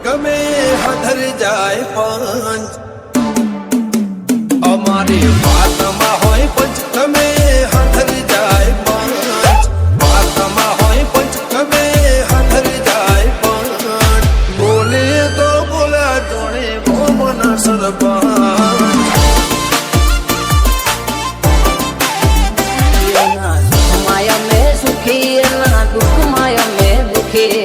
ગમે હધર જાય પાંચ અમારી વાતમાં હોય પંચ ગમે હધર જાય પાંચ વાતમાં હોય પંચ ગમે હધર જાય પાંચ બોલે તો બોલા જોડે ગોમના સરપંચ માયા મેં સુખી દુઃખ માયા મેં દુખી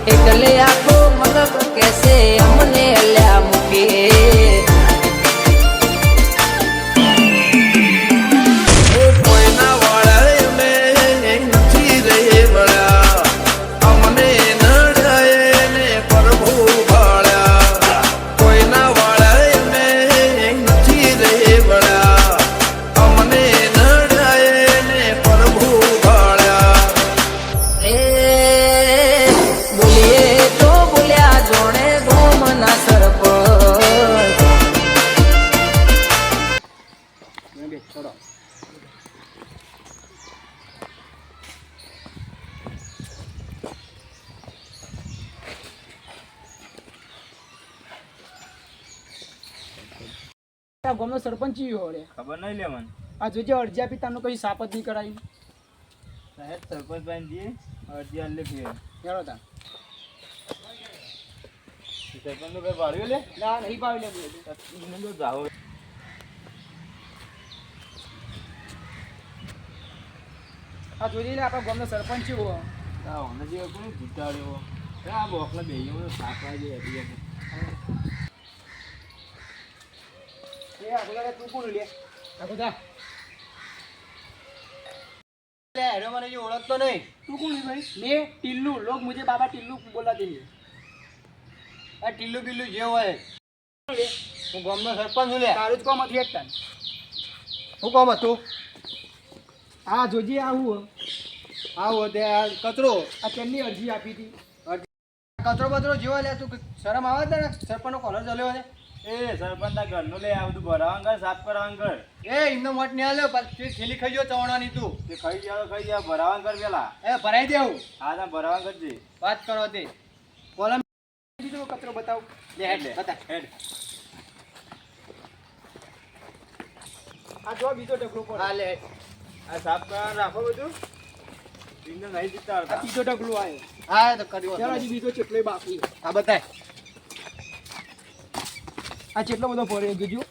એકલે આખો મગબ કેસે અમને લ્યા મૂકી કોઈના વાળા એમને નથી રે વળ્યા અમને નડાય ને પ્રભુ ભાળ્યા કોઈના વાળા એમને નથી રે વળ્યા અમને નડાય ને પ્રભુ ભાળ્યા એ બોલીએ તો બોલ્યા જોડે ગોમના સરપંચ ગામનો સરપંચ હોડે ખબર નહીં લે મને આ જોજે અરજી આપી તાનું કઈ સાપત નહીં કરાવી સાહેબ સરપંચ ભાઈ જી અરજી આલે ફેર હેરો તા સરપંચ નો કઈ વાળ્યો લે ના નહીં પાવી લે બોલે એને તો જાઓ આ જોજે લે આપણા ગામનો સરપંચ હો આ ઓને જે કોને જીતાડ્યો આ બોકલા બેયો સાપા જે હતી એ આ ગોડા તું કોણ લે આ ગોડા લે હેરો મને જે ઓળખતો નહીં તું કોણ ભાઈ मैं टिल्लू लोग मुझे बाबा टिल्लू बोलाते हैं આ ટીલ્લુ બિલ્લુ જે હોય હું ગામનો સરપંચ છું લે તારું જ કોમ હતી એકતા હું કોમ હતું હા જોજે આવું આવો તે આ કચરો આ તેમની અરજી આપી હતી કચરો બચરો જેવો લે તું શરમ આવે છે ને સરપંચનો કોલર ચાલ્યો ને એ સરપંચના ઘરનો લે આ બધું ભરાવાનું કર સાફ કરવાનું કર એ એમનો મોટ ને આલ્યો પછી થેલી ખાઈ ગયો ચવાણાની તું તે ખાઈ ગયા ભરાવાનું કર પેલા એ ભરાઈ દેવું હા ના ભરાવાનું કરજે વાત કરો તે કોલમ બીજો કચરો બતાવ લે હેડ લે બતા હેડ આ જો બીજો ઢગલો પડે હા લે આ સાફ કરવાનું રાખો બધું ઇન્દર નહીં જીતતા આ બીજો ઢગલો આવ્યો હા તો કર્યો ચાલ હજી બીજો ચેટલો બાકી હા બતાય આ ચેટલો બધો પડ્યો જોજો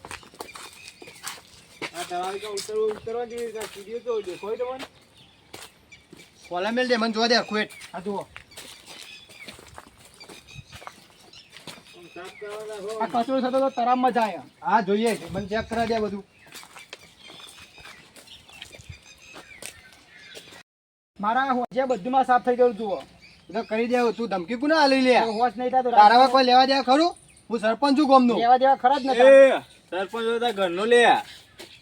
આ તમારી કા ઉતરવા જેવી સીડીઓ તો દેખોય તો મને કોલમ મેલ દે મને જોવા દે ખુએટ આ જુઓ સાફ કરવા રાખો આ કચરો થતો તો તરામ મજા આવ્યા હા જોઈએ મને ચેક કરા દે બધું મારા હોજે બધુંમાં સાફ થઈ ગયું જુઓ તો કરી દે તું ધમકી કોને આલી લે હોશ નહીં થતો તારામાં કોઈ લેવા દેવા ખરું હું સરપંચ છું ગામનો લેવા દેવા ખરા જ નતા સરપંચ હતા ઘરનો લે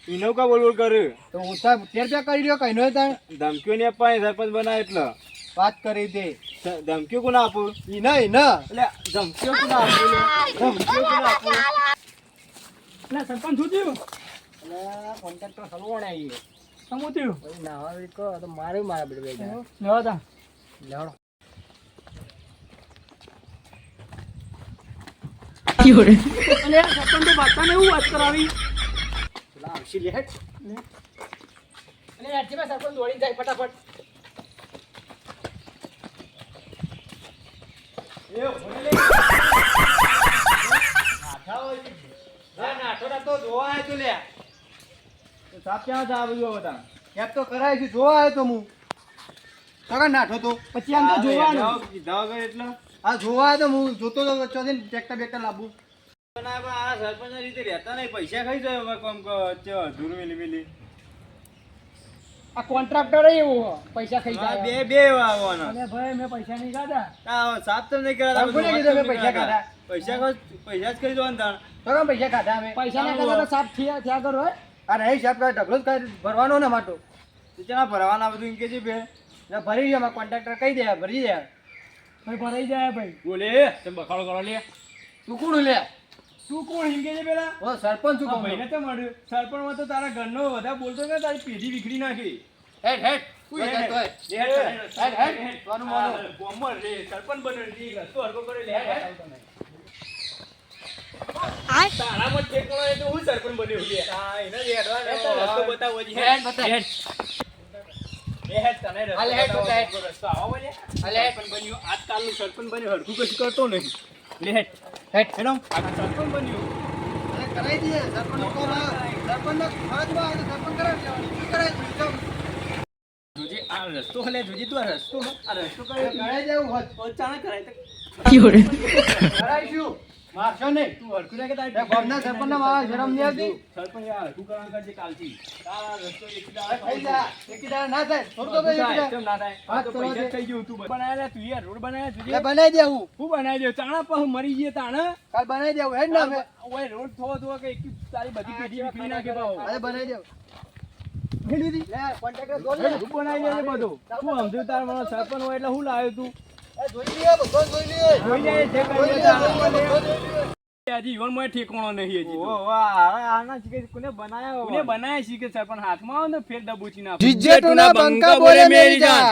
ઈનો કા બોલ બોલ કર્યું તો હું તો તેર પે કરી રહ્યો કઈનો તા ધમકીઓ ને અપાય સરપંચ બનાય એટલે વાત કરી દે ધમકીઓ કોને આપું ઈ નહીં એટલે ધમકીઓ કોને આપું ધમકીઓ કોને આપું એટલે સરપંચ શું થયું એટલે કોન્ટ્રાક્ટર હલવાણ આવી શું થયું ના હવે કહો તો મારે મારા બેડ લેવા તા લેવડો અને આ સરપંચ તો બાદશાહને એવું વાત કરાવી આવશી લે હેટ અને અરજીમાં સરપંચ દોડી જાય ફટાફટ એ ભલે નાઠા હોય ના નાઠો તો જોવા આય તો લે તો સાપ ક્યાં જા બધું બતા કેપ તો કરાય છે જોવા આયો તો હું કાકા નાઠો તો પછી આમ તો જોવાનું કીધા વગર એટલે હા જોવા આયો તો હું જોતો તો ચોથી ટ્રેક્ટર બેક્ટર લાવું આ સરપંચ રીતે રહેતા નહીં પૈસા ખાઈ જાય કોમ અધૂરું મિલી મિલી આ કોન્ટ્રાક્ટર એવો પૈસા ખાઈ જાય બે આવવાના અરે ભાઈ મેં પૈસા નહીં ખાધા સાફ તો નહીં કરાતા કોને કીધું મેં પૈસા ખાધા પૈસા જ કરી દો તાણ તો કેમ પૈસા ખાધા અમે પૈસા ના ખાધા તો સાફ થયા કરો અરે એ સાહેબ ઢગલો જ ભરવાનો ને માટો ચણા ભરવાના બધું એમ કે છે બે એટલે ભરી ગયા કોન્ટ્રાક્ટર કહી દે ભરી દે ભાઈ ભરાઈ જાય ભાઈ બોલે તમે બખાડો કરો લે તું કોણ લે તું કોણ હિંગે છે પેલા ઓ સરપંચ છું આ ભાઈને તો મળ્યું સરપંચમાં તો તારા ઘરનો બધા બોલતો ને તારી પેઢી વિખરી નાખી હેડ હેડ કોઈ હેડ, જતો હેડ, હેડ તારું માનો આ ગોમર રે સરપંચ બને રે રસ્તો હરકો કરે લે તારામાં ઠેકાણો એ તો હું સરપંચ બન્યો લે આ એને રસ્તો બતાવો જી હેડ બતા હેડ હેડ તને રસ્તો હાલે, હેડ બતાવો. બતા, હેડ. રસ્તો આવો બોલે હાલે, હેડ. સરપંચ બન્યો આજકાલનું સરપંચ બન્યો હરખું કશું કરતો નહીં લે હેડ હેડ હેડો આ સરપંચ બન્યો અરે કરાઈ દે સરપંચ કોમ સરપંચ ફરજમાં આવે તો સરપંચ કરાવી દેવાનું જોજી આ રસ્તો હલે જોજી તું આ રસ્તો કરે કરાઈ દેવું હોત ચાણા કરાય તો કરાઈશું મારશો નહીં તું હરખું રાખે તારી એ ગામના સરપંચને મારા શરમ નહીં આવતી સરપંચ યાર હરખું કરવા કરજે કાલથી તારા રસ્તો થઈ જા એકીદાર ના થાય થોડું તો ભાઈ એકીદાર એકદમ ના થાય આ તો વાત કરવા પૈસા દે. થઈ ગયું તું બનાયેલા તું યાર રોડ બનાવ્યા એટલે જોજે બનાવી દેવું હું બનાવી દઉં ચાણા પર મરી ગયે તાણે કાલ બનાવી દેવું હેડ ના હવે ઓય રોડ થો કે એક તારી બધી પેઢી વિખરી નાખે ભાવ અરે બનાવી દેવું હેડી દી લે કોન્ટ્રાક્ટર જોઈ લે તું બનાવી લેજે બધું તું સમજુ તાર મને સરપંચ હોય એટલે હું લાવ્યો તું એ જોઈ લે બધો જોઈ લે જોઈ જાય જે જોઈ કરી લે, તારા બધો જોઈ લે. હજી જીવનમાં ઠેકાણો નહીં હજી તો. આના શીખે કોને બનાયા કોને બનાયા શીખે સરપંચ હાથમાં આવે ને ફેર દબોચી નાખે જીજેટુના બંકા બોલે મેરી જાન